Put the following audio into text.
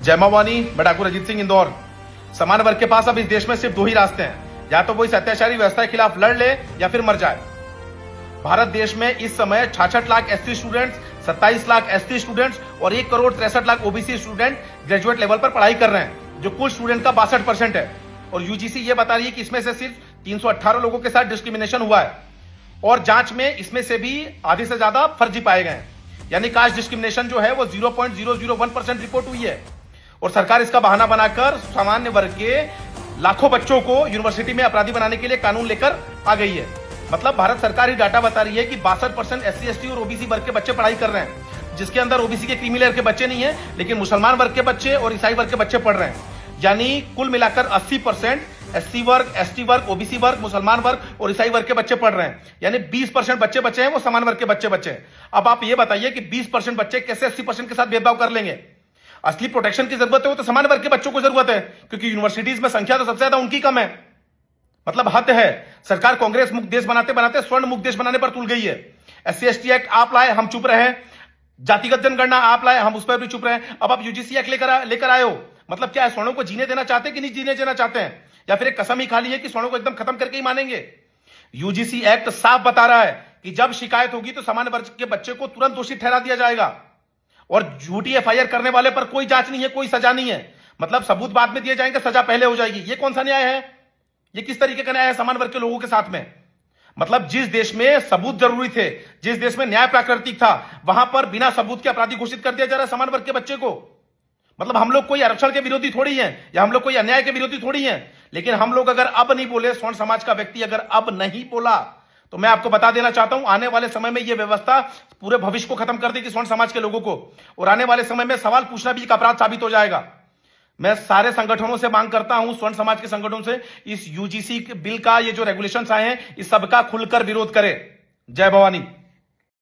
जय भवानी, मैं डाकू अजीत सिंह, इंदौर। सामान्य वर्ग के पास अब इस देश में सिर्फ दो ही रास्ते हैं, या तो वो इस अत्याचारी व्यवस्था के खिलाफ लड़ ले या फिर मर जाए। भारत देश में इस समय 66 lakh SC students, 27 lakh ST students और 1 crore 63 lakh OBC student graduate level पर पढ़ाई कर रहे हैं, जो कुल स्टूडेंट का 62% है। और यूजीसी ये बता रही है कि इसमें से सिर्फ 318 लोगों के साथ डिस्क्रिमिनेशन हुआ है और जांच में इसमें से भी आधे से ज्यादा फर्जी पाए गए हैं, यानी कास्ट डिस्क्रिमिनेशन जो है वो 0.001% रिपोर्ट हुई है। और सरकार इसका बहाना बनाकर सामान्य वर्ग के लाखों बच्चों को यूनिवर्सिटी में अपराधी बनाने के लिए कानून लेकर आ गई है। मतलब भारत सरकार ही डाटा बता रही है कि 62% एससी एसटी और ओबीसी वर्ग के बच्चे पढ़ाई कर रहे हैं, जिसके अंदर ओबीसी के क्रीमी लेयर के बच्चे नहीं है, लेकिन मुसलमान वर्ग के बच्चे और ईसाई वर्ग के बच्चे पढ़ रहे हैं। यानी कुल मिलाकर 80% एससी वर्ग, एसटी वर्ग, ओबीसी वर्ग, मुसलमान वर्ग और ईसाई वर्ग के बच्चे पढ़ रहे हैं। यानी 20% बच्चे बचे हैं वो सामान्य वर्ग के बच्चे हैं। अब आप ये बताइए कि 20% बच्चे कैसे 80% के साथ भेदभाव कर लेंगे? असली प्रोटेक्शन की जरूरत है वो तो सामान्य वर्ग के बच्चों को जरूरत है, क्योंकि यूनिवर्सिटीज में संख्या तो सबसे ज्यादा उनकी कम है। मतलब हद है, सरकार कांग्रेस मुक्त देश बनाते बनाते स्वर्ण मुक्त देश बनाने पर तुल गई है। एससी एसटी एक्ट आप लाए, हम चुप रहे। जातिगत जनगणना आप लाए, हम उस पर भी चुप रहे। अब आप यूजीसी एक्ट लेकर आए हो। मतलब क्या है, स्वर्णों को जीने देना चाहते हैं कि नहीं जीने देना चाहते हैं, या फिर एक कसम ही खाली है कि स्वर्णों को एकदम खत्म करके ही मानेंगे? यूजीसी एक्ट साफ बता रहा है कि जब शिकायत होगी तो सामान्य वर्ग के बच्चे को तुरंत दोषी ठहरा दिया जाएगा और झूठी एफआईआर करने वाले पर कोई जांच नहीं है, कोई सजा नहीं है। मतलब सबूत बाद में दिए जाएंगे, सजा पहले हो जाएगी। ये कौन सा न्याय है? ये किस तरीके का न्याय है सामान्य वर्ग के लोगों के साथ में? मतलब जिस देश में सबूत जरूरी थे, जिस देश में न्याय प्राकृतिक था, वहां पर बिना सबूत के अपराधी घोषित कर दिया जा रहा है सामान्य वर्ग के बच्चे को। मतलब हम लोग कोई आरक्षण के विरोधी थोड़ी हैं, या हम लोग कोई अन्याय के विरोधी थोड़ी हैं, लेकिन हम लोग अगर अब नहीं बोले, स्वर्ण समाज का व्यक्ति अगर अब नहीं बोला, तो मैं आपको बता देना चाहता हूं, आने वाले समय में यह व्यवस्था पूरे भविष्य को खत्म कर देगी स्वर्ण समाज के लोगों को, और आने वाले समय में सवाल पूछना भी एक अपराध साबित हो जाएगा। मैं सारे संगठनों से मांग करता हूं, स्वर्ण समाज के संगठनों से, इस यूजीसी बिल का ये जो रेगुलेशंस आए हैं, इस सबका खुलकर विरोध करें। जय भवानी।